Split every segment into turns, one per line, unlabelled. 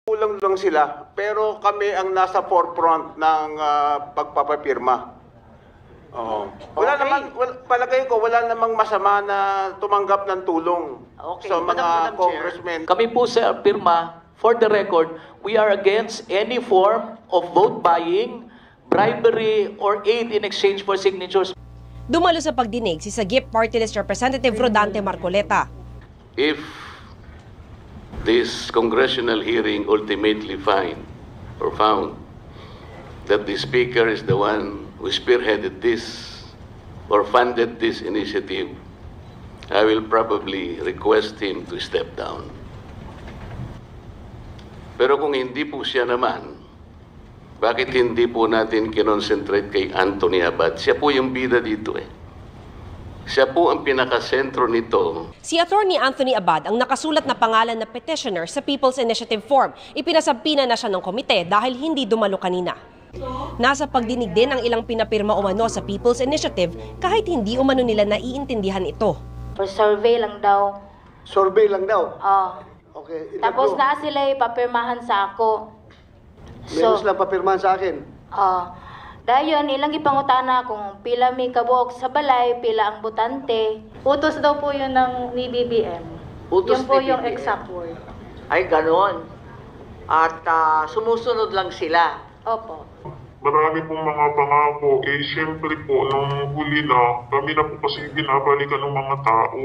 Kulang lang sila, pero kami ang nasa forefront ng pagpapapirma. Oo. Wala
Okay.
naman, palagay ko, wala namang masama na tumanggap ng tulong
Okay.
sa
Madam
mga
Chair.
congressmen.
Kami po sa pirma, for the record, we are against any form of vote buying, bribery, or aid in exchange for signatures.
Dumalo sa pagdinig si Sagip Party List Representative Rodante Marcoleta.
If this congressional hearing ultimately found that the Speaker is the one who spearheaded this or funded this initiative, I will probably request him to step down. Pero kung hindi po siya naman, bakit hindi po natin kinonsentrate kay Anthony Abad? Siya po yung bida dito eh. Siya po ang pinakasentro nito.
Si Attorney Anthony Abad ang nakasulat na pangalan na petitioner sa People's Initiative form. Ipinasampina na siya ng komite dahil hindi dumalo kanina. Nasa pagdinig din ang ilang pinapirma umano sa People's Initiative kahit hindi umano nila naiintindihan ito.
For survey lang daw.
Survey lang daw. Okay.
Tapos na sila papirmahan sa ako.
Meron sila papirmahan sa akin.
Dayon, ilang ipangutana kung pila may kabuok sa balay, pila ang butante.
Utos daw po yun ni BBM.
Utos
Yun po
ni
yung
BBM.
exact word.
Ay, ganon. At sumusunod lang sila.
Opo.
Marami pong mga pangako. Siyempre po, nung huli na, kami na po kasi binabalikan ng mga tao.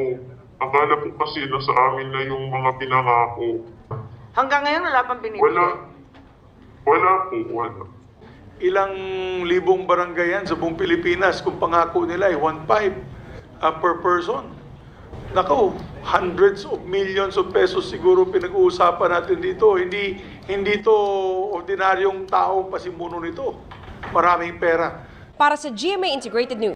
Akala po kasi nasa amin na yung mga pinangako.
Hanggang ngayon, wala pang binibigay.
Wala po.
Ilang libong barangay yan sa buong Pilipinas kung pangako nila ay 1.5 per person. Nako, hundreds of millions of pesos siguro pinag-uusapan natin dito. Hindi to ordinaryong tao pasimuno nito. Maraming pera.
Para sa GMA Integrated News.